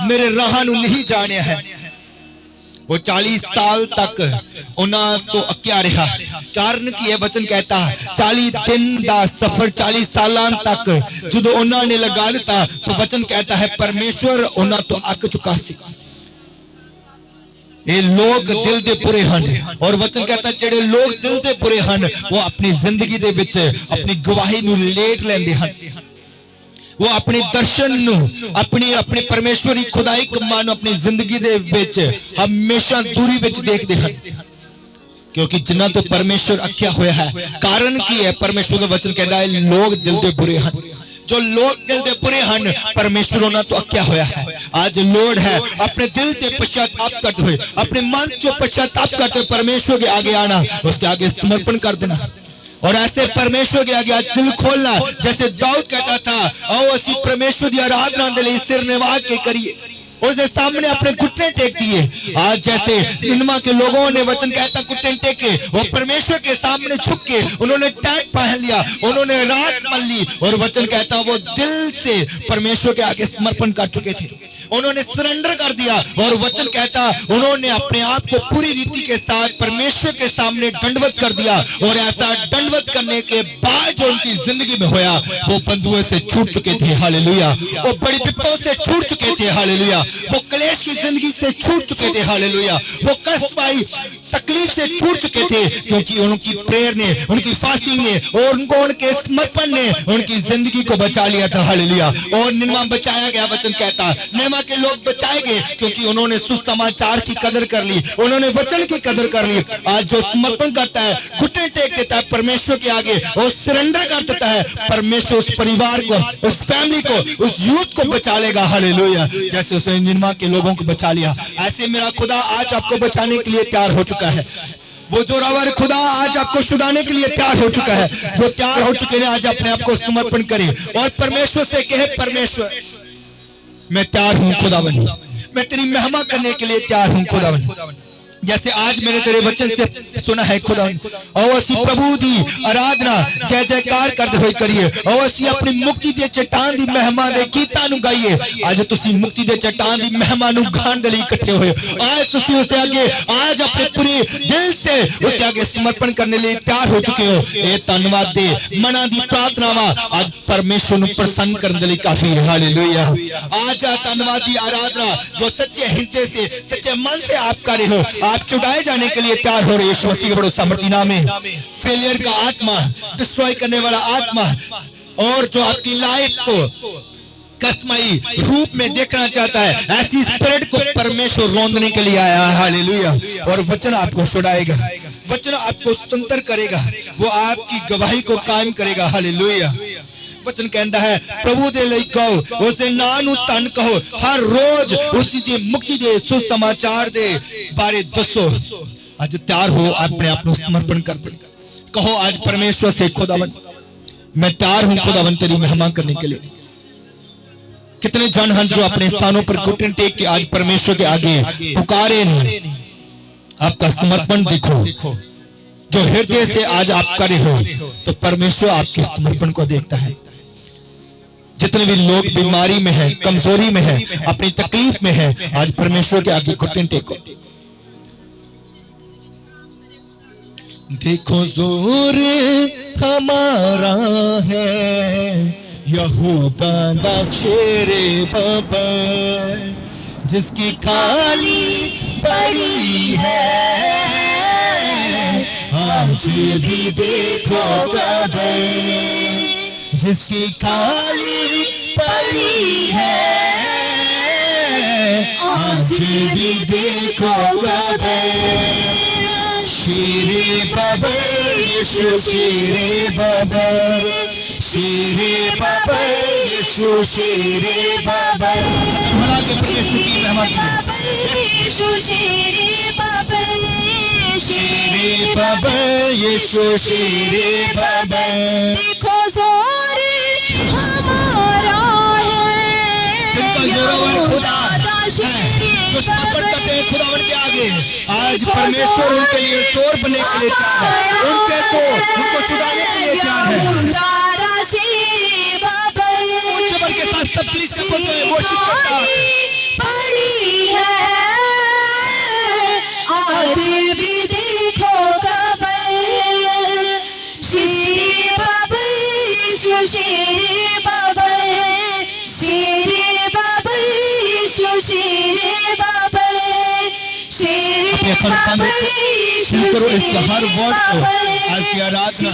मेरे राह नूं नहीं जानिया है। वो 40 साल तक उन्हां तो अक्या रहा। कारण की है वचन कहता 40 दिन दा सफर 40 सालां तक जो उन्हां ने लगा दिता तो वचन कहता है परमेश्वर उन्हां तो अक चुका सी। ये लोग दिल दे बुरे हैं और वचन कहता जेड़े लोग दिल दे बुरे हैं वो अपनी जिंदगी दे विच अपनी गवाही नूं लेट लेंदे हैं। वो अपने दर्शन नूं अपनी अपने परमेश्वरी खुदाई कमां नूं अपनी जिंदगी दे विच हमेशा दूरी विच देखदे हैं। क्योंकि जिन्हां तो परमेश्वर अख्या होया है कारण की है परमेश्वर का वचन कहता है लोग दिल दे बुरे हैं। जो लोग दिल दे बुरे हैं परमेश्वर उन्हां तो अक्या होया है। आज लोड़ है अपने दिल से पश्चाताप करते हुए अपने मन जो पश्चाताप करते हुए परमेश्वर के आगे आना उसके आगे समर्पण कर देना और ऐसे परमेश्वर के आगे आज दिल खोलना। जैसे दाऊद कहता था आओ असी परमेश्वर की आराधना दे लई सिर निवा के करिए उसके सामने अपने घुटने टेक दिए। आज जैसे निनवा के लोगों ने वचन कहता घुटने टेके वो परमेश्वर के सामने झुक के उन्होंने टैग पहन लिया उन्होंने रात मान ली और वचन कहता वो दिल से परमेश्वर के आगे समर्पण कर चुके थे। उन्होंने सरेंडर कर दिया और वचन कहता उन्होंने अपने आप को पूरी रीति के साथ परमेश्वर के सामने दंडवत कर दिया और ऐसा दंडवत करने के बाद जो उनकी जिंदगी में होया वो बंधुओं से छूट चुके थे। हालेलुया। वो बड़ी विपदों से छूट चुके थे। हालेलुया। वो क्लेश की जिंदगी से छूट चुके थे। हालेलुया। वो कष्टमय तकलीफ से छूट चुके थे क्योंकि उनकी प्रेयर ने उनकी फास्टिंग ने और उनके समर्पण ने उनकी जिंदगी को बचा लिया था। हालेलुया। और निनवा बचाया गया। वचन कहता निनवा के लोग बचाए गए क्योंकि उन्होंने सुसमाचार की कदर कर ली उन्होंने वचन की कदर कर ली। आज जो समर्पण करता है घुटने टेक देता है परमेश्वर के आगे और सरेंडर कर देता है परमेश्वर उस परिवार को उस फैमिली को उस यूथ को बचा लेगा। हालेलुया। जैसे उसने निनवा के लोगों को बचा लिया ऐसे मेरा खुदा आज आपको बचाने के लिए तैयार हो चुका है। वो जोरावर खुदा आज आपको छुड़ाने के लिए तैयार हो चुका है। जो तैयार हो चुके हैं आज अपने आप को समर्पण करें और परमेश्वर से कहे परमेश्वर मैं तैयार हूं खुदावन मैं तेरी महिमा करने के लिए तैयार हूं खुदावन। जैसे आज मैंने तेरे वचन से सुना है खुदावन और असी प्रभु दी आराधना जय जयकार करते हुए करिए और असी अपनी मुक्ति दे चट्टान दी महिमा दे गीतां नु गाइए। आज तुसी मुक्ति दे चट्टान दी महिमा नु गाण दे लई इकट्ठे होए आज तुसी उससे आगे आज अपने पूरे दिल से उसके आगे समर्पण करने लिए तैयार हो चुके हो। ये धन्यवाद दे मना दी प्रार्थनावां आज परमेश्वर नु प्रसन्न करने दे लई काफी है। हालेलुया। आज धन्यवाद दी आराधना जो सच्चे हृदय से सच्चे मन से आप कर रहे हो आप छुड़ाए जाने के लिए तैयार हो रहे यीशु मसीह के बड़े सामर्थी नाम में। फेलियर का आत्मा डिस्ट्रॉय करने वाला आत्मा और जो आपकी लाइफ को कष्टमयी रूप में देखना चाहता है ऐसी स्पिरिट को परमेश्वर रोंदने के लिए आया है। हालेलुया। और वचन आपको छुड़ाएगा वचन आपको स्वतंत्र करेगा वो आपकी गवाही को कायम करेगा। हालेलुया। वचन कहता है प्रभु दे लई कहो उसे नाम नु धन कहो हर रोज उसी दी मुक्ति दे सुसमाचार दे बारे दसो। आज तैयार हो अपने आप को समर्पण कर दे कहो आज परमेश्वर से खुदावन मैं तैयार हूं खुदावन तेरी महिमा करने के लिए। कितने जन हैं जो अपने स्थानों पर घुटने टेक के आज परमेश्वर के आगे पुकारे नहीं। आपका समर्पण देखो जो हृदय से आज आप करे हो तो परमेश्वर आपके समर्पण को देखता है। जितने भी लोग बीमारी में है कमजोरी में है अपनी तकलीफ में है आज परमेश्वर के आगे घुटने टेको। देखो जोर हमारा है यहूदा दा शेरे बाबा जिसकी खाली बड़ी है आज भी देखो कदर जिसकी खाली पड़ी है आज भी देखो कदर। शेरे बाबा यीशु शेरे बाबा शेरे बाबा यीशु शेरे बाबा यीशु की महिमा यीशु शेरे बाबा शेरे बाबा यीशु शेरे बाबा। देखो जोर हमारा है जिनका जोरावर खुदा है जो समर्पण करते हैं खुदावन के आगे आज परमेश्वर उनके लिए जोर बनने के लिए तैयार है उनको छुड़ाने के लिए तैयार है। उच्च वर्ग के साथ सब प्लीज से बोलते हैं वर्शिप करता है अपने अखंड बंद फील करो इस हर वर्ड को। आज की आराधना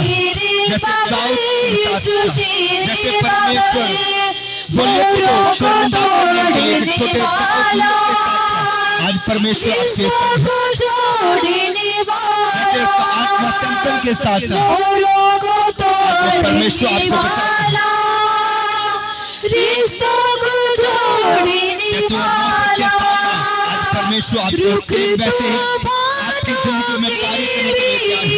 जैसे दाऊद के साथ था, जैसे परमेश्वर गोलियत को शर्मिंदा करने के लिए एक छोटे दाऊद के साथ था, आज परमेश्वर आपके साथ है। जैसे उसका आत्मा सैमसन के साथ था, परमेश्वर आपको बचाएगा। आज परमेश्वर आपको सेम वैसे ही आपकी जिंदगी में कार्य करने के लिए तैयार है।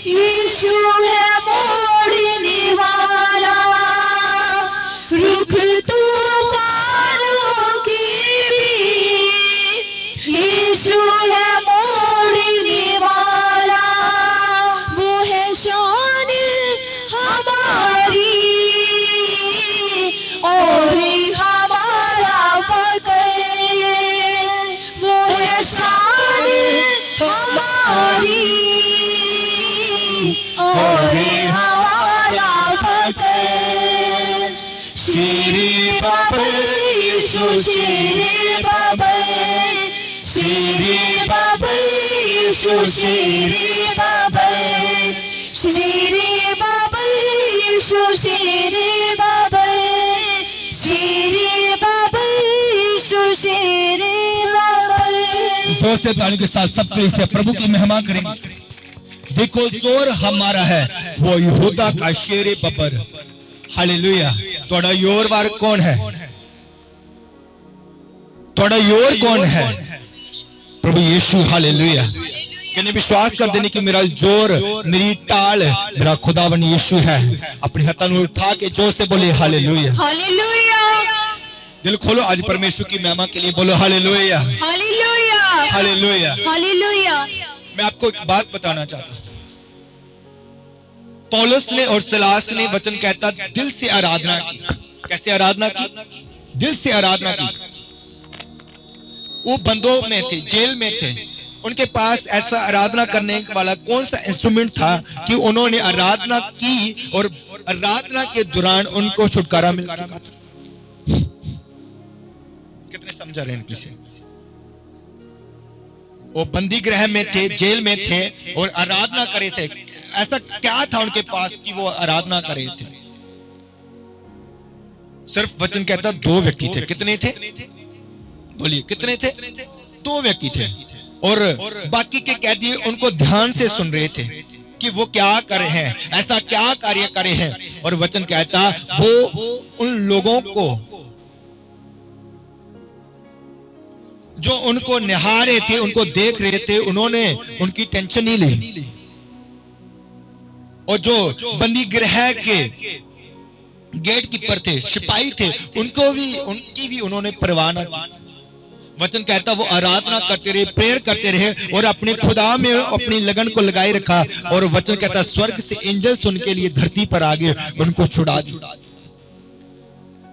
यीशु है मोड़ने वाला, रुख तूफानों की भी। यीशु है मोड़ने वाला, वो है शान हमारी और हमारा फतेह। वो है शान हमारी और हमारा फतेह। शेरे बाबा यीशु शेरे बाबा, शेरे बाबा यीशु शेरे बाबा, शेरे बाबा यीशु शेरे बाबा, शेरे बाबा यीशु शेरे बाबा। जोर से तालियों के साथ सब कोई इसे प्रभु की महिमा करेंगे। देखो जोर हमारा है, वो यहूदा का शेरे बबर। हालेलुया। थोड़ा योरवार कौन है? थोड़ा योर कौन है? प्रभु यीशु। हालेलुया। कहने विश्वास कर देने की मेरा जोर, मेरी टाल, मेरा खुदावन यीशु है। अपनी हाथों में उठा के जोर से बोले हालेलुया। हालेलुया। दिल खोलो, आज परमेश्वर की महिमा के लिए बोलो हालेलुया, हालेलुया, हालेलुया। हालेलुया। मैं आपको एक बात बताना चाहता हूं। पौलुस ने और सिलास ने वचन कहता दिल से आराधना की। कैसे आराधना की? दिल से आराधना की। वो बंदों में थे, जेल में थे, उनके पास ऐसा आराधना करने वाला कौन सा इंस्ट्रूमेंट था कि उन्होंने आराधना की और आराधना के दौरान उनको छुटकारा मिल चुका था। कितने समझा रहे हैं किसी? वो बंदी गृह में थे, जेल में थे और आराधना करे थे। ऐसा क्या था उनके पास कि वो आराधना करे थे? सिर्फ वचन कहता दो व्यक्ति थे। कितने थे? बोलिए कितने थे? दो व्यक्ति थे और बाकी के कैदी उनको ध्यान से सुन रहे थे कि वो क्या कर रहे हैं, ऐसा क्या कार्य करे हैं। और वचन कहता वो उन लोगों को जो उनको निहार रहे थे, उनको देख रहे थे, उन्होंने उनकी टेंशन नहीं ली। और जो बंदी गृह के गेट कीपर थे, सिपाही थे, उनकी भी उन्होंने परवाह न की। वचन कहता वो आराधना करते रहे, प्रेयर करते रहे और अपने खुदा में अपनी लगन को लगाए रखा। और वचन कहता स्वर्ग से एंजल सुन के लिए धरती पर आ गए, उनको छुड़ा दिया।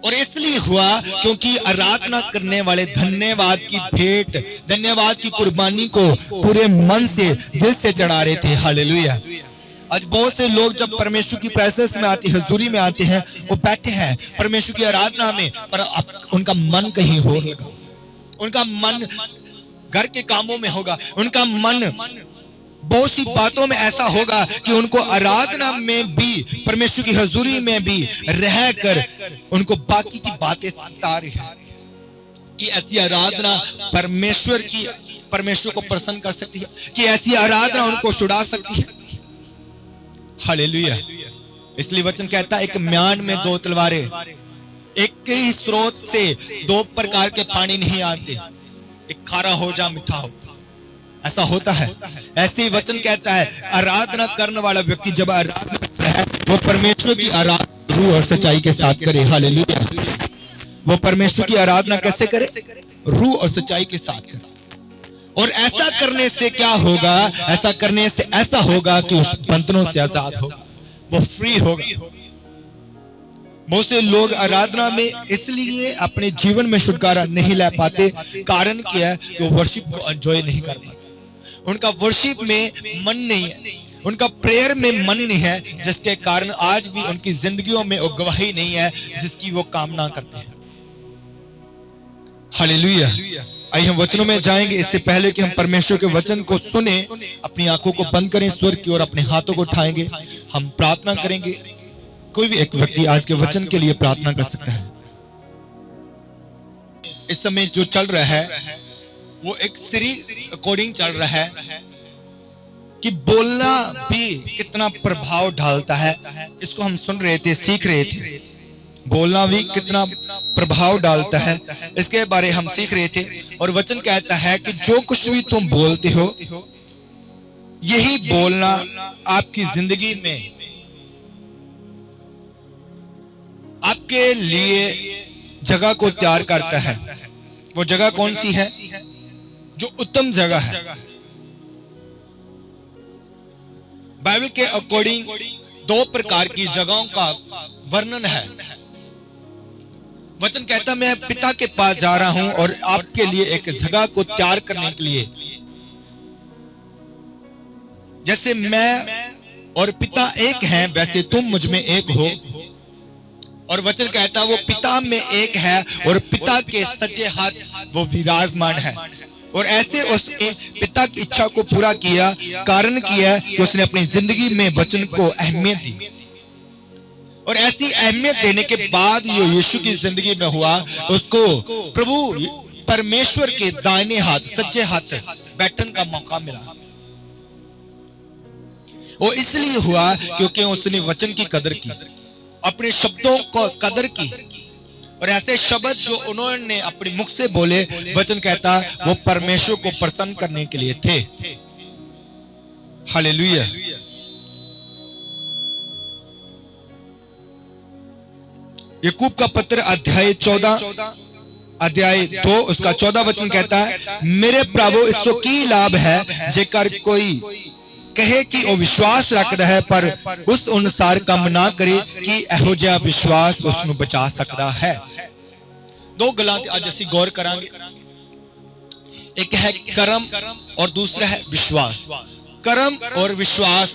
और इसलिए हुआ क्योंकि आराधना करने वाले धन्यवाद की भेंट, धन्यवाद की कुर्बानी को पूरे मन से, दिल से चढ़ा रहे थे। हालेलुया। आज बहुत से लोग जब परमेश्वर की प्रेजेंस में आते हैं, हजूरी में आते हैं, वो बैठे हैं परमेश्वर की आराधना में, पर उनका मन कहीं और लगा। उनका मन घर के कामों में होगा, उनका मन बहुत सी बातों में ऐसा होगा कि उनको आराधना में भी, परमेश्वर की हजूरी में भी रहकर उनको बाकी की बातें सता रही है। कि ऐसी आराधना परमेश्वर को प्रसन्न कर सकती है, कि ऐसी आराधना उनको छुड़ा सकती है। हालेलुया। इसलिए वचन कहता है एक म्यान में दो तलवारें, एक ही स्रोत से दो प्रकार के पानी नहीं आते, एक खारा हो जा मीठा हो, ऐसा होता है। ऐसे ही वचन कहता है आराधना करने वाला व्यक्ति जब आराधना करता है वो परमेश्वर की आराधना रूह और सच्चाई के साथ करे। हालेलुया। वो परमेश्वर की आराधना कैसे करे? रूह और सच्चाई के साथ करे। और ऐसा करने से क्या होगा? ऐसा करने से ऐसा होगा कि उस बंधनों से आजाद होगा, वो फ्री होगा। बहुत से लोग आराधना में इसलिए अपने जीवन में छुटकारा नहीं ले पाते, कारण क्या है? कि वो वर्शिप को एंजॉय नहीं कर पाते। उनका वर्शिप में मन नहीं है, उनका प्रेयर में मन नहीं है, जिसके कारण आज भी उनकी जिंदगियों में वो गवाही नहीं है जिसकी वो कामना करते हैं। हालेलुया। आइए हम वचनों में जाएंगे। इससे पहले कि हम परमेश्वर के वचन को सुने, अपनी आंखों को बंद करें, स्वर्ग की ओर अपने हाथों को उठाएंगे, हम प्रार्थना करेंगे। कोई भी एक व्यक्ति आज के वचन के लिए प्रार्थना कर सकता है। इस समय जो चल रहा है वो एक सीरीज अकॉर्डिंग चल रहा है कि बोलना भी कितना प्रभाव डालता है। इसको हम सुन रहे थे, सीख रहे थे। बोलना भी कितना प्रभाव डालता है, इसके बारे हम सीख रहे थे। और वचन कहता है कि जो कुछ भी तुम बोलते हो, यही बोलना आपकी जिंदगी में आपके लिए जगह को तैयार करता है। वो जगह कौन सी है? जो उत्तम जगह है। बाइबल के अकॉर्डिंग दो प्रकार की जगहों का वर्णन है। वचन कहता मैं पिता के पास जा रहा हूं और आपके लिए एक जगह को तैयार करने के लिए। जैसे मैं और पिता एक हैं, वैसे तुम मुझ में एक हो। और वचन कहता वो पिता में एक है और पिता के सच्चे हाथ वो विराजमान है। और ऐसे उसने पिता की इच्छा को पूरा किया, कारण किया कि उसने अपनी जिंदगी में वचन को अहमियत दी। और ऐसी अहमियत देने के बाद जो यीशु की जिंदगी में हुआ, उसको प्रभु परमेश्वर के दाहिने हाथ, सच्चे हाथ बैठने का मौका मिला। वो इसलिए हुआ क्योंकि उसने वचन की कदर की, अपने शब्दों को कदर की। और ऐसे शब्द जो उन्होंने अपने मुख से बोले, वचन कहता वो परमेश्वर को प्रसन्न करने के लिए थे। हालेलुया। याकूब का पत्र अध्याय 14 अध्याय 2 उसका 14 वचन कहता है, मेरे प्रभु इस तो की लाभ है जेकर कोई कहे कि वो विश्वास रखता है पर उस अनुसार काम ना करे कि ਇਹੋ ਜਿਹਾ विश्वास उसਨੂੰ बचा सकता है। दो गल्लां ते अज ਅਸੀਂ गौर करांगे। एक है कर्म और दूसरा है विश्वास। कर्म और विश्वास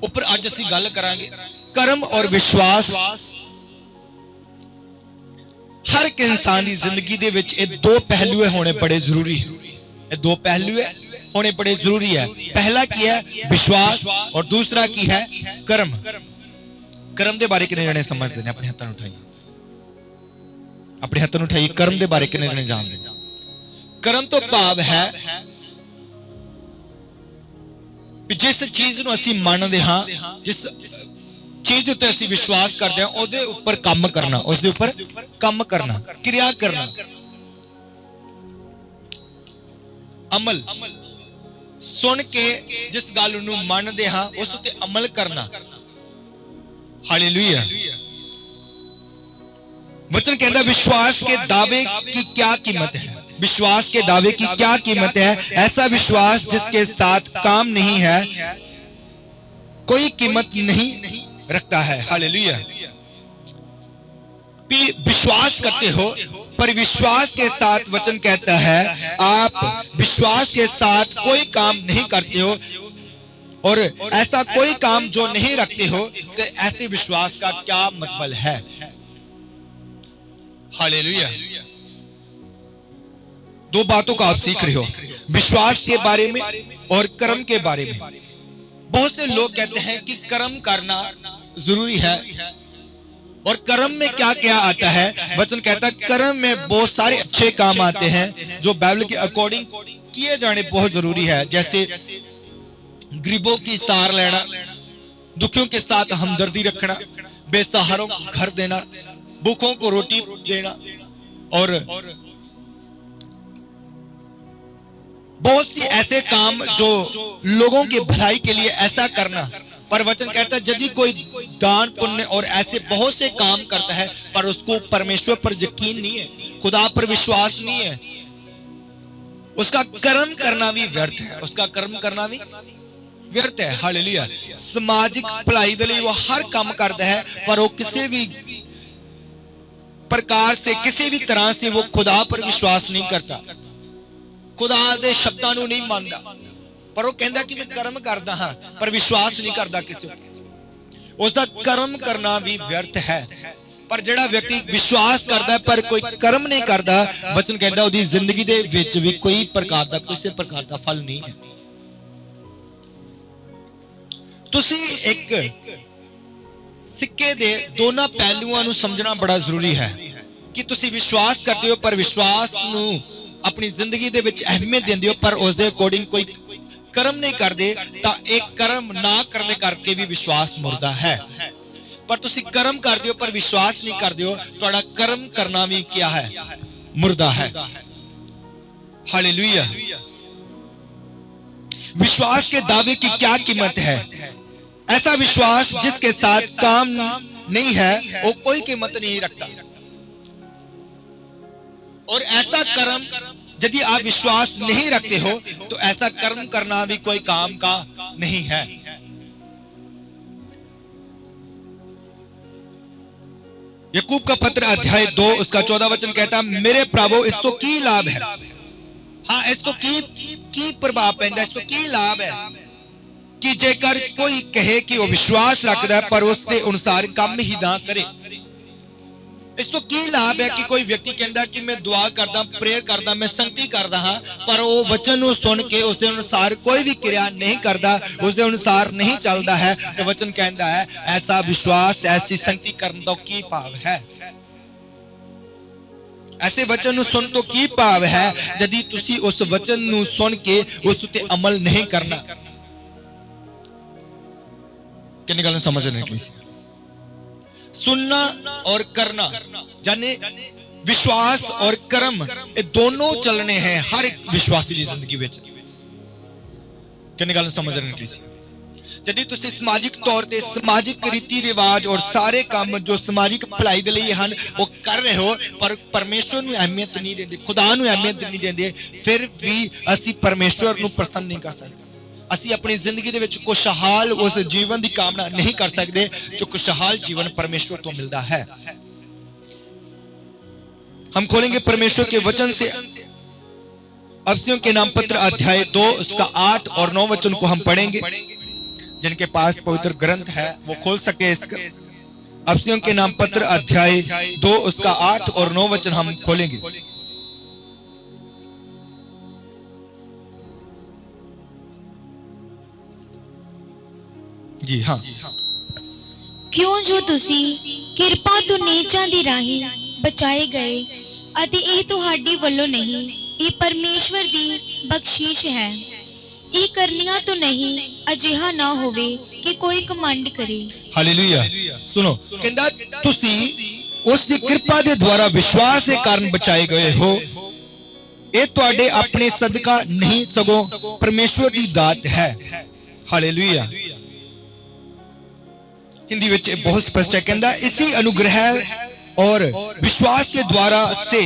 ऊपर अज ਅਸੀਂ गल करांगे। कर्म और विश्वास हर एक इंसान की जिंदगी दे विच ये दो पहलू होने बड़े जरूरी है। ये दो पहलू होने बड़े जरूरी है। पहला की है विश्वास और दूसरा की है कर्म। कर्म के बारे कितने जने समझते हैं? अपने हाथों उठाइए, अपने हाथों उठाइए। कर्म के बारे कितने जने जानते हैं? कर्म तो भाव है जिस चीज नूं असीं मनदे हां, जिस चीज उत्ते असीं विश्वास करते हैं, ਉਹਦੇ ਉੱਪਰ ਕੰਮ करना, उसके ऊपर काम करना, क्रिया करना, अमल सुन के जिस गल नूं मनदे हां उस उत्ते अमल करना। हालेलुया। वचन कहता विश्वास के दावे की क्या कीमत है? विश्वास के दावे की क्या कीमत है? ऐसा विश्वास जिसके साथ काम नहीं है कोई कीमत नहीं रखता है। हालेलुया। विश्वास करते हो पर विश्वास के साथ वचन कहता है आप विश्वास के साथ कोई काम नहीं करते हो और ऐसा कोई काम जो नहीं रखते हो, तो ऐसे विश्वास का क्या मतलब है? हालेलुया। दो बातों का आप सीख रहे हो, विश्वास के बारे में और कर्म के बारे में। बहुत से लोग कहते हैं कि कर्म करना जरूरी है और कर्म में क्या क्या आता है? वचन कहता है कर्म में बहुत सारे अच्छे काम आते हैं जो बाइबल के अकॉर्डिंग किए जाने बहुत जरूरी है। जैसे गरीबों की सार लेना, दुखियों के साथ हमदर्दी रखना, बेसहारों को घर देना, भूखों को रोटी देना और बहुत सी ऐसे काम जो लोगों की भलाई के लिए ऐसा करना। पर वचन कहता है यदि कोई दान पुण्य और ऐसे बहुत से काम करता है पर उसको परमेश्वर पर यकीन नहीं है, खुदा पर विश्वास नहीं है, उसका कर्म करना भी व्यर्थ है। उसका कर्म करना भी व्यर्थ है। हालेलुया। सामाजिक भलाई दे लई वो हर काम करता है पर वो किसी भी प्रकार से, किसी भी तरह से वो खुदा पर विश्वास नहीं करता, खुदा दे शब्दां नूं नहीं मानदा। पर वो कहता कि मैं कर्म करदा हां पर विश्वास नहीं करता किसी। उसका कर्म करना भी व्यर्थ है। ਪਰ ਜਿਹੜਾ ਵਿਅਕਤੀ ਵਿਸ਼ਵਾਸ ਕਰਦਾ ਪਰ ਕੋਈ ਕਰਮ ਨਹੀਂ ਕਰਦਾ, ਵਚਨ ਕਹਿੰਦਾ ਉਹਦੀ ਜ਼ਿੰਦਗੀ ਦੇ ਵਿੱਚ ਵੀ ਕੋਈ ਪ੍ਰਕਾਰ ਦਾ ਕਿਸੇ ਪ੍ਰਕਾਰ ਦਾ ਫਲ ਨਹੀਂ ਹੈ। ਤੁਸੀਂ ਇੱਕ ਸਿੱਕੇ ਦੇ ਦੋਨਾਂ ਪਹਿਲੂਆਂ ਨੂੰ ਸਮਝਣਾ ਬੜਾ ਜ਼ਰੂਰੀ ਹੈ ਕਿ ਤੁਸੀਂ ਵਿਸ਼ਵਾਸ ਕਰਦੇ ਹੋ ਪਰ ਵਿਸ਼ਵਾਸ ਨੂੰ ਆਪਣੀ ਜ਼ਿੰਦਗੀ ਦੇ ਵਿੱਚ ਅਹਿਮੀਅਤ ਦਿੰਦੇ ਹੋ, ਪਰ ਉਸ ਦੇ ਅਕੋਰਡਿੰਗ ਕੋਈ ਕਰਮ ਨਹੀਂ ਕਰਦੇ, ਤਾਂ ਇਹ ਕਰਮ ਨਾ ਕਰਨ ਕਰਕੇ ਵੀ ਵਿਸ਼ਵਾਸ ਮੁਰਦਾ ਹੈ। ਪਰ ਤੁਸੀਂ ਕਰਮ ਕਰਦੇ ਹੋ ਪਰ ਵਿश्वास नहीं करते हो, ਤੁਹਾਡਾ ਕਰਮ ਕਰਨਾ ਵੀ क्या है, मुर्दा है। हालेलुया। विश्वास के दावे की क्या कीमत है? ऐसा विश्वास जिसके साथ काम नहीं है वो कोई कीमत नहीं रखता, और ऐसा कर्म यदि आप विश्वास नहीं रखते हो तो ऐसा कर्म करना भी कोई काम का नहीं है। याकूब का पत्र अध्याय 2 उसका 14 वचन कहता है, मेरे भरावो इस तो की लाभ है। हाँ, इस तो की प्रभाव पैंदा, इस तो की लाभ है कि जेकर कोई कहे कि वो विश्वास रखता है पर उसके अनुसार काम ही ना करे। इस तो की लाभ है कि कोई व्यक्ति कहता कि मैं दुआ करदा, प्रेयर करदा, मैं संगति करदा हां, पर वो वचन को सुन के उसके अनुसार कोई भी क्रिया नहीं करता, उसके अनुसार नहीं चलता है, तो वचन कहता है ऐसा विश्वास, ऐसी संगति करने तो की भाव है। ऐसे वचन सुन तो की भाव है यदि तुसी उस वचन को सुन के उस ते अमल नहीं करना। कितनी गल समझने की सुनना और करना, जाने विश्वास और कर्म ये दोनों चलने हैं हर एक विश्वासी की जिंदगी में। कितनी गल समझने की यदि तुसी समाजिक तौर पे समाजिक रीति रिवाज और सारे काम जो समाजिक भलाई दे लई हन वो कर रहे हो, पर परमेश्वर ਨੂੰ अहमियत नहीं देंदे, खुदा ਨੂੰ अहमियत नहीं देंदे, फिर भी ਅਸੀਂ परमेश्वर ਨੂੰ प्रसन्न नहीं कर सकते। ਅਸੀਂ अपनी जिंदगी ਦੇ ਵਿੱਚ खुशहाल उस जीवन की कामना नहीं कर सकते जो खुशहाल जीवन परमेश्वर तो मिलता है। हम खोलेंगे परमेश्वर के वचन से अफसियों के नाम पत्र अध्याय 2 उसका 8 और 9 वचन को हम पढ़ेंगे। जिनके पास पवित्र ग्रंथ है वो खोल सके इसका। अफसियों के नाम पत्र अध्याय 2 उसका 8 और 9 वचन हम खोलेंगे। जी हाँ। क्यों जो तुसी किरपा तो नीचां दी राही बचाए गए अते ਇਹ ਤੁਹਾਡੀ ਵੱਲੋਂ नहीं, ਇਹ परमेश्वर दी बख्शीश है। ਇਹ करनिया तो नहीं अजिहा ना होवे कि कोई कमांड करे। हालेलुया। सुनो, कहंदा तुसी उस दी कृपा दे द्वारा विश्वास के कारण बचाए गए हो, ये ਤੁਹਾਡੇ अपने सदका नहीं सगों परमेश्वर दी दात है। हालेलुया। हिंदी विच बहुत स्पष्ट है, कहंदा इसी अनुग्रह और विश्वास के द्वारा से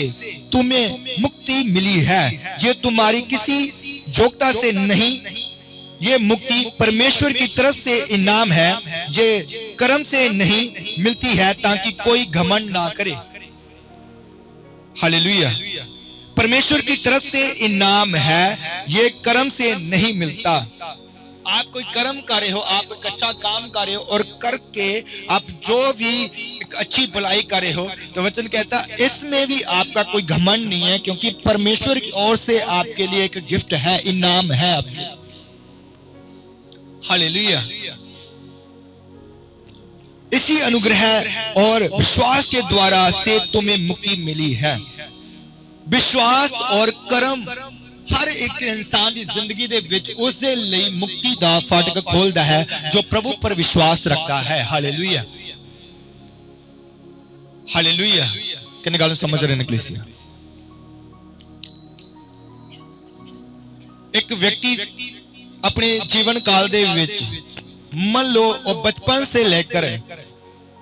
तुम्हें मुक्ति मिली है, ये तुम्हारी किसी योग्यता से नहीं, ये मुक्ति परमेश्वर की तरफ से इनाम है, ये कर्म से नहीं मिलती है ताकि कोई घमंड ना करे। हालेलुया। परमेश्वर की तरफ से इनाम है, ये कर्म से नहीं मिलता। आप कोई कर्म कर रहे हो, आप एक अच्छा काम कर रहे हो और करके आप जो भी एक अच्छी भलाई कर रहे हो, तो वचन कहता इसमें भी आपका कोई घमंड नहीं है, क्योंकि परमेश्वर की ओर से आपके लिए एक गिफ्ट है, इनाम है आपके। हालेलुया। इसी अनुग्रह और विश्वास के द्वारा से तुम्हें मुक्ति मिली है। विश्वास और कर्म हर एक इंसान की जिंदगी दे विच उसदे लई मुक्ति दा फाटक खोलदा है जो प्रभु पर विश्वास रखता है। हालेलुया। हालेलुया। कितने गल समझ रहे निकलिसिया। एक व्यक्ति अपने जीवन काल दे विच मान लो वो बचपन से लेकर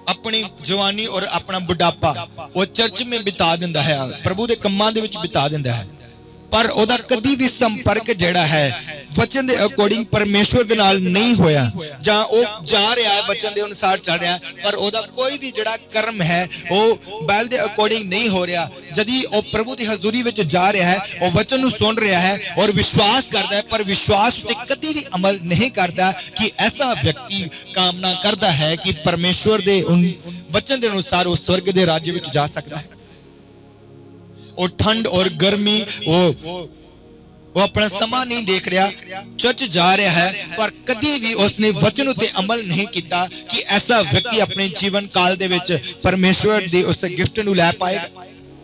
अपनी जवानी और अपना बुढ़ापा वो चर्च में बिता दिंदा है, प्रभु दे कम्मां दे विच बिता दिंदा है, पर ओदा कदी भी संपर्क जेड़ा है वचन दे अकॉर्डिंग परमेश्वर दे नाल नहीं होया जां ओ जा रहा है वचन दे अनुसार चल रहा है पर ओदा कोई भी जिहड़ा कर्म है ओ बाइबल दे अकॉर्डिंग नहीं हो रहा, जदी ओ प्रभु दी हजूरी विच जा रहा है, ओ वचन नूं सुन रहा है और विश्वास करता है पर विश्वास उते कदी भी अमल नहीं करता, कि ऐसा व्यक्ति कामना करता है कि परमेश्वर दे उन वचन दे अनुसार वो स्वर्ग दे राज्य विच जा सकता है। और ठंड और गर्मी वो अपना समा नहीं देख रहा, चर्च जा रहा है पर कभी भी उसने वचन उते अमल नहीं किया, कि ऐसा व्यक्ति अपने जीवन काल दे विच परमेश्वर दे उस गिफ्ट नूं लै पाएगा,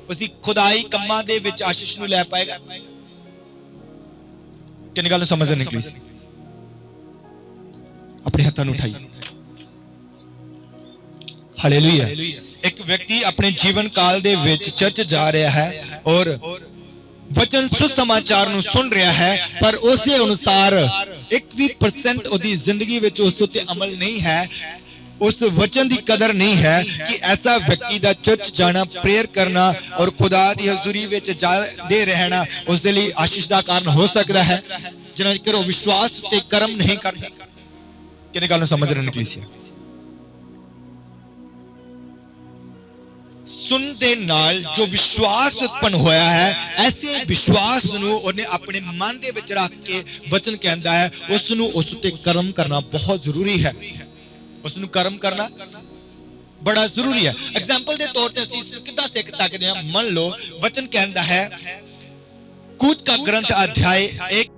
उसकी खुदाई कम्मां दे विच आशीष नूं लै पाएगा। किन गल समझ निकली सी? अपने हाथां नूं उठाइए। हालेलुया। एक व्यक्ति अपने जीवन काल दे विच चर्च जा रहा है और वचन सुसमाचार नूं सुन रहा है पर उस अनुसार 1% ओदी जिंदगी विच उस उत्ते अमल नहीं है, उस वचन की कदर नहीं है, कि ऐसा व्यक्ति दा चर्च जाना, प्रेयर करना और खुदा दी हजूरी विच दे रहना उसके लिए आशीष दा कारण हो सकता है, जिन्ना चिर विश्वास ते कर्म नहीं करता। किन गल समझ रहे निकली सी? सुन दे नाल जो विश्वास उत्पन्न होया है, ऐसे विश्वास नूं उन्हें अपने मन दे विच रख के वचन कहंदा है उस नूं उस ते कर्म करना बहुत जरूरी है, उस नूं कर्म करना बड़ा जरूरी है। एग्जाम्पल दे तौर ते असीं इस नूं किद्दां सीख सकदे हां? मान लो वचन कहंदा है कूद का ग्रंथ अध्याय 1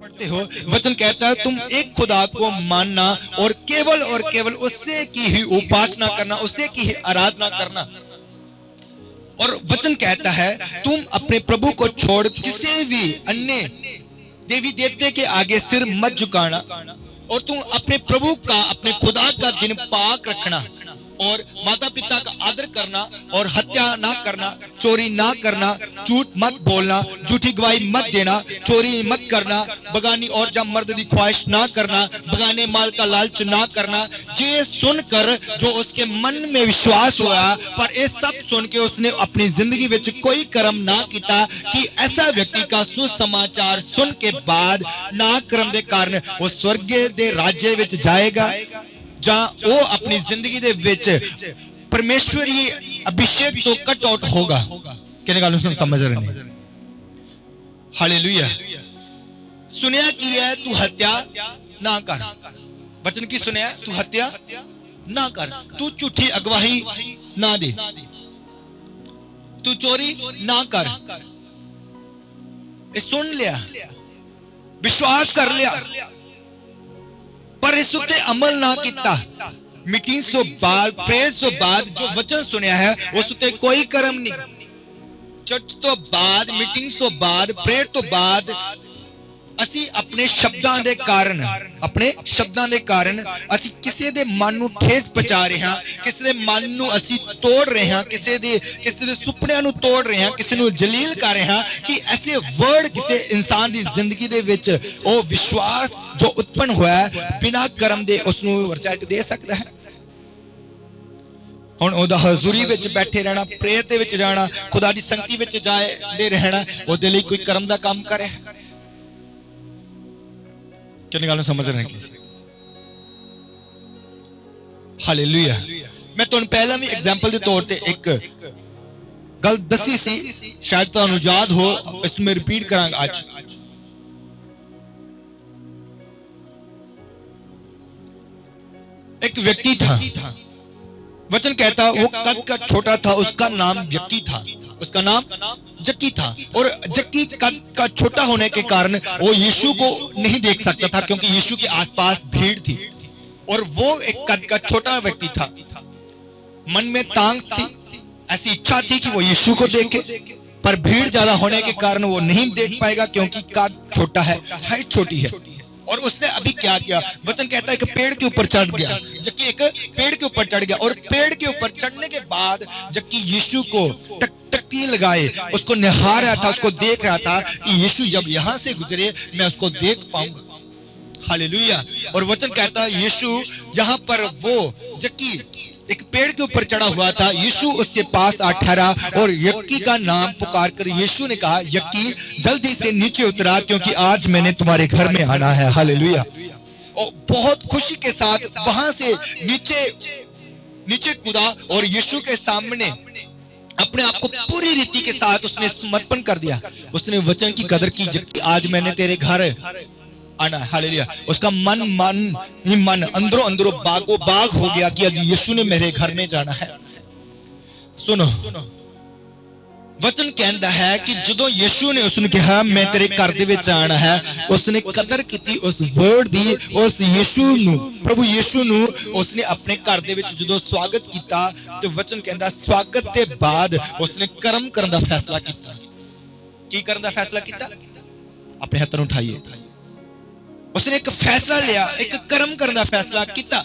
पढ़ते हो, वचन कहता है तुम एक खुदा को मानना और केवल उससे की ही उपासना करना, उससे की ही आराधना करना। और वचन कहता है तुम अपने प्रभु को छोड़ किसी भी अन्य देवी देवते के आगे सिर मत झुकाना, और तुम अपने प्रभु का, अपने खुदा का दिन पाक रखना, और माता पिता का आदर करना, और हत्या ना करना, चोरी ना करना, झूठ मत बोलना, झूठी गवाही मत देना, चोरी मत करना, बगानी और या मर्द की ख्वाहिश ना करना, बगाने माल का लालच ना करना। ये सुनकर जो उसके मन में विश्वास हुआ पर ये सब सुन के उसने अपनी जिंदगी में कोई कर्म ना किया, कि ऐसा व्यक्ति का सुसमाचार सुन के बाद ना कर्म के कारण वो स्वर्ग दे राज्य विच जाएगा, जहां वो अपनी जिंदगी दे विच परमेश्वरी अभिषेक तो कट आउट होगा। किन गल समझ रहे नहीं? हालेलुया। सुनिया की है तू हत्या ना कर, वचन की सुनिया तू हत्या ना कर, तू झूठी अगवाही ना दे, तू चोरी ना कर। सुन लिया, विश्वास कर लिया पर इस उत्ते अमल ना किया। मीटिंग तो बाद, प्रेज तो बाद जो वचन सुनिया है उस उत्ते कोई कर्म नहीं। चर्च तो बाद, मीटिंग तो बाद, प्रेयर तो बाद ਅਸੀਂ अपने शब्दां दे कारण ਅਸੀਂ ਕਿਸੇ ਦੇ ਮਨ ਨੂੰ ਠੇਸ ਪਹੁੰਚਾ ਰਹੇ ਹਾਂ, ਕਿਸੇ ਦੇ ਮਨ ਨੂੰ ਅਸੀਂ ਤੋੜ ਰਹੇ ਹਾਂ, ਕਿਸੇ ਦੇ ਸੁਪਨਿਆਂ ਨੂੰ ਤੋੜ ਰਹੇ ਹਾਂ, ਕਿਸੇ ਨੂੰ ਜਲੀਲ ਕਰ ਰਹੇ ਹਾਂ, ਕਿ ਐਸੇ ਵਰਡ ਕਿਸੇ ਇਨਸਾਨ ਦੀ ਜ਼ਿੰਦਗੀ ਦੇ ਵਿੱਚ ਉਹ ਵਿਸ਼ਵਾਸ ਜੋ ਉਤਪੰਨ ਹੋਇਆ ਹੈ ਬਿਨਾਂ ਕਰਮ ਦੇ ਉਸ ਨੂੰ ਰਿਜ਼ਲਟ ਦੇ ਸਕਦਾ ਹੈ। ਹੁਣ ਉਹਦਾ ਹਜ਼ੂਰੀ ਵਿੱਚ ਬੈਠੇ ਰਹਿਣਾ, ਪ੍ਰੇਅਰ ਦੇ ਵਿੱਚ ਜਾਣਾ, ਖੁਦਾ ਦੀ ਸੰਗਤੀ ਵਿੱਚ ਜਾਏ ਰਹਿਣਾ, ਉਹਦੇ ਲਈ ਕੋਈ ਕਰਮ ਦਾ ਕੰਮ ਕਰੇ। किन गल समझ रहे किसी? हालेलुया। मैं तुहानू पहला भी एग्जाम्पल के तौर पे एक गल दसी सी, शायद तुहानू याद हो, इसमें रिपीट करांगा आज। एक व्यक्ति था, वचन कहता वो कद का छोटा था, उसका नाम जक्की था, उसका नाम जक्की था। और जक्की कद का छोटा होने के कारण वो यीशु को नहीं देख सकता था, क्योंकि यीशु के आसपास भीड़ थी, और वो एक कद का छोटा व्यक्ति था। मन में तांग थी, ऐसी इच्छा थी कि वो यीशु को देखे, पर भीड़ ज्यादा होने के कारण वो नहीं देख पाएगा, क्योंकि कद छोटा है, हाइट छोटी है। और उसने अभी क्या किया? वचन कहता है कि पेड़ के ऊपर चढ़ गया, जक्की एक पेड़ के ऊपर चढ़ गया, और पेड़ के ऊपर चढ़ने के बाद जक्की यीशु को टकटकी लगाए उसको निहार रहा था, उसको देख रहा था कि यीशु जब यहां से गुजरे मैं उसको देख पाऊंगा। हालेलुया। और वचन कहता है यीशु जहां पर वो जक्की एक पेड़ के ऊपर चढ़ा हुआ था। यीशु उसके पास आ ठहरा और यक्की का नाम पुकार कर यीशु ने कहा, यक्की जल्दी से नीचे उतरा, क्योंकि आज मैंने तुम्हारे घर में आना है। हालेलुया। और बहुत खुशी के साथ वहां से नीचे कूदा और यीशु के सामने अपने आप को पूरी रीति के साथ उसने समर्पण कर दिया। उसने वचन की कदर की, जबकि आज मैंने तेरे घर आना। हालेलुया। उसका मन अंदरों अंदरों बागो बाग हो गया कि आज यीशु ने मेरे घर में जाना है। सुनो, वचन कहता है कि ਜਦੋਂ ਯੀਸ਼ੂ ਨੇ ਉਸਨੂੰ ਕਿਹਾ ਮੈਂ ਤੇਰੇ ਘਰ ਦੇ ਵਿੱਚ ਆਣਾ ਹੈ, ਉਸਨੇ ਕਦਰ ਕੀਤੀ ਉਸ ਵਰਡ ਦੀ। ਉਸ ਯੀਸ਼ੂ ਨੂੰ, ਪ੍ਰਭੂ ਯੀਸ਼ੂ ਨੂੰ ਉਸਨੇ ਆਪਣੇ ਘਰ ਦੇ ਵਿੱਚ ਜਦੋਂ ਸਵਾਗਤ ਕੀਤਾ ਤੇ ਵਚਨ ਕਹਿੰਦਾ ਸਵਾਗਤ ਦੇ ਬਾਅਦ ਉਸਨੇ ਕਰਮ ਕਰਨ ਦਾ ਫੈਸਲਾ ਕੀਤਾ। ਕੀ ਕਰਨ ਦਾ ਫੈਸਲਾ ਕੀਤਾ? ਆਪਣੇ ਹੱਥਾਂ ਨੂੰ ਉਠਾਈਏ। ਉਸਨੇ ਇੱਕ ਫੈਸਲਾ ਲਿਆ, ਇੱਕ ਕਰਮ ਕਰਨ ਦਾ ਫੈਸਲਾ ਕੀਤਾ।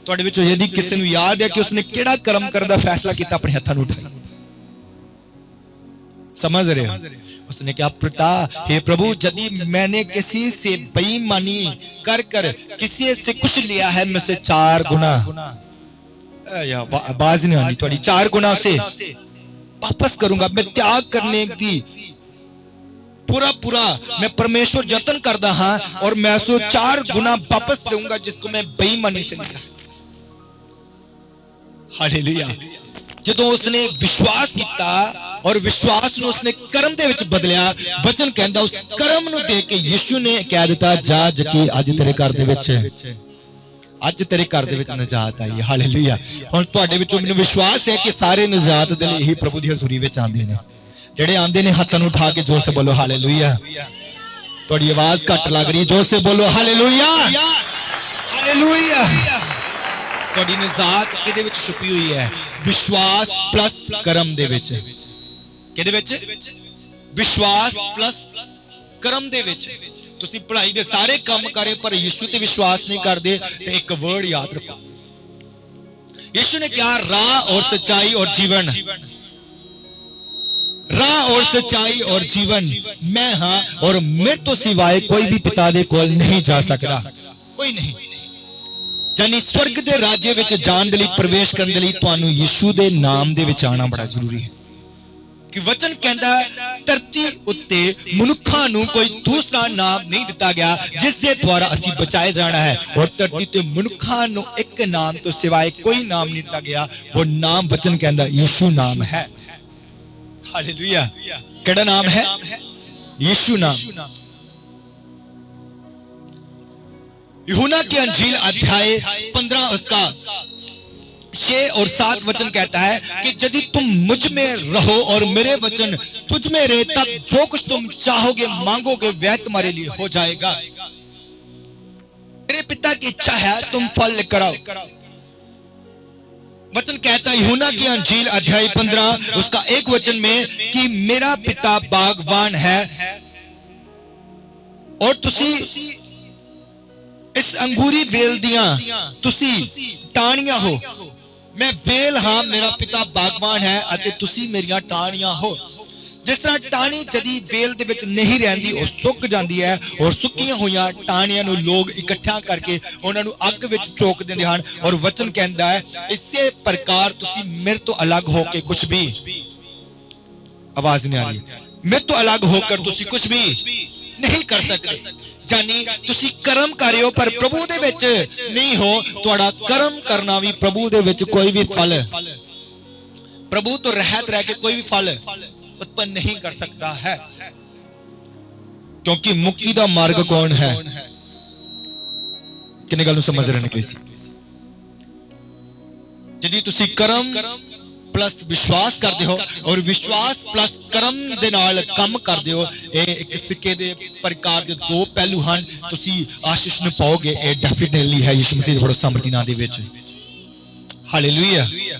ਤੁਹਾਡੇ ਵਿੱਚੋਂ ਯਦੀ ਕਿਸੇ ਨੂੰ ਯਾਦ ਹੈ ਕਿ ਉਸਨੇ ਕਿਹੜਾ ਕਰਮ ਕਰਨ ਦਾ ਫੈਸਲਾ ਕੀਤਾ? ਆਪਣੇ ਹੱਥਾਂ ਨੂੰ ਉਠਾਈਏ। समझ रहे हो? उसने क्या पिता, हे प्रभु, यदि मैंने किसी से बेईमानी कर कर किसी से कुछ लिया है, मैं से 4 गुना, आवाज नहीं आनी थोड़ी, 4 गुना उसे वापस करूंगा। मैं त्याग करने की पूरा मैं परमेश्वर यत्न करता हाँ, और मैं उसको 4 गुना वापस दूंगा जिसको मैं बेईमानी से लिया। हालेलुया। ਜਦੋਂ ਉਸਨੇ ਵਿਸ਼ਵਾਸ ਕੀਤਾ ਔਰ ਵਿਸ਼ਵਾਸ ਨੂੰ ਉਸਨੇ ਕਰਮ ਦੇ ਵਿੱਚ ਬਦਲਿਆ, ਵਚਨ ਕਹਿੰਦਾ ਉਸ ਕਰਮ ਨੂੰ ਦੇਖ ਕੇ ਯੀਸ਼ੂ ਨੇ ਕਹਿ ਦਿੱਤਾ, ਜਾ ਜੱਕੀ, ਅੱਜ ਤੇਰੇ ਘਰ ਦੇ ਵਿੱਚ ਨਜਾਤ ਆਈ। ਹਾਲੇਲੂਇਆ। ਹੁਣ ਤੁਹਾਡੇ ਵਿੱਚੋਂ ਮੈਨੂੰ ਵਿਸ਼ਵਾਸ ਹੈ ਕਿ ਸਾਰੇ ਨਜਾਤ ਦੇ ਲਈ ਹੀ ਪ੍ਰਭੂ ਦੀ ਹਜ਼ੂਰੀ ਵਿੱਚ ਆਉਂਦੇ ਨੇ। ਜਿਹੜੇ ਆਉਂਦੇ ਨੇ ਹੱਥਾਂ ਨੂੰ ਉਠਾ ਕੇ ਜ਼ੋਰ ਸੇ ਬੋਲੋ ਹਾਲੇਲੂਇਆ। ਤੁਹਾਡੀ ਆਵਾਜ਼ ਘੱਟ ਲੱਗ ਰਹੀ ਹੈ, ਜ਼ੋਰ ਸੇ ਬੋਲੋ ਹਾਲੇਲੂਇਆ। ਹਾਲੇਲੂਇਆ। ਤੁਹਾਡੀ ਨਜਾਤ ਕਿਹਦੇ ਵਿੱਚ ਛੁਪੀ ਹੋਈ ਹੈ? ਵਿਸ਼ਵਾਸ ਪਲੱਸ ਕਰਮ ਦੇ ਵਿੱਚ। ਕਿਹਦੇ ਵਿੱਚ? ਵਿਸ਼ਵਾਸ ਪਲੱਸ ਕਰਮ ਦੇ ਵਿੱਚ। ਤੁਸੀਂ ਭਲਾਈ ਦੇ ਸਾਰੇ ਕੰਮ ਕਰੇ ਪਰ ਯੀਸ਼ੂ ਤੇ ਵਿਸ਼ਵਾਸ ਨਹੀਂ ਕਰਦੇ ਤੇ ਇੱਕ ਵਰਡ ਯਾਦ ਰੱਖੋ, ਯੀਸ਼ੂ ਨੇ ਕਿਹਾ ਰਾਹ और सच्चाई और जीवन, राह और सच्चाई और जीवन मैं हाँ, और मेरे तो सिवाय कोई भी पिता दे कोल नहीं जा सकता, कोई नहीं। यानी स्वर्ग दे राज्य विच जाण दे लई, प्रवेश करन दे लई तुहानू यीशु दे नाम दे विच आना बड़ा जरूरी है। कि वचन कहता है धरती उत्ते मनुखा नू कोई दूसरा नाम नहीं दिता गया जिस दे द्वारा असी बचाए जाना है, और धरती ते मनुखा नू एक नाम तो सिवाय कोई नाम नहीं दिता गया। वो नाम वचन कहता यीशु नाम है। हालेलुया। केड़ा नाम है? यीशु नाम। यूहन्ना की अंजील अध्याय 15 उसका 6 और 7 वचन कहता है कि यदि तुम मुझ में रहो और मेरे वचन तुझ में रहे, तब जो कुछ तुम चाहोगे मांगोगे वह तुम्हारे लिए हो जाएगा। मेरे पिता की इच्छा है तुम फल लेकर आओ। वचन कहता है यूहन्ना की अंजील अध्याय 15 उसका 1 वचन में कि मेरा पिता बागवान है और तुसी इस अंगूरी वेल दियां तुसी टाणियां हो। मैं वेल हां, मेरा पिता बागवान है अते तुसी मेरियां टाणियां हो। जिस तरह टाणी जदी वेल दे विच नहीं रहंदी ਉਹ ਸੁੱਕ ਜਾਂਦੀ ਹੈ, और ਸੁੱਕੀਆਂ ਹੋਈਆਂ ਟਾਹਣੀਆਂ ਨੂੰ ਲੋग ਇਕੱਠਾ ਕਰਕੇ ਉਹਨਾਂ ਨੂੰ ਅੱਗ ਵਿੱਚ ਝੋਕ ਦਿੰਦੇ ਹਨ। और वचन कहता है इसे प्रकार तुसी मेरे तो अलग होके कुछ भी, आवाज नहीं आ रही, मेरे तो अलग होकर तुसी कुछ भी नहीं कर सकते। यानी तुसी कर्म कर रहे हो पर प्रभु दे विच नहीं हो। तुहाडा कर्म करना भी प्रभु दे विच कोई भी फल, प्रभु तो रहत रह के कोई भी फल उत्पन्न नहीं कर सकता है, क्योंकि मुक्ति दा मार्ग कौन है? किने गल नूं समझ रहे ने कैसी? यदि तुसी कर्म प्लस विश्वास करते हो और विश्वास प्लस कर्म दे नाल काम करते हो, एक सिक्के दे प्रकार दे 2 पहलू हैं। तुसी आशीष नूं पाओगे, ये डेफिनेटली है यीशु मसीह दे बड़े सामर्थी नाम दे विच। हालेलुया। हालेलुया।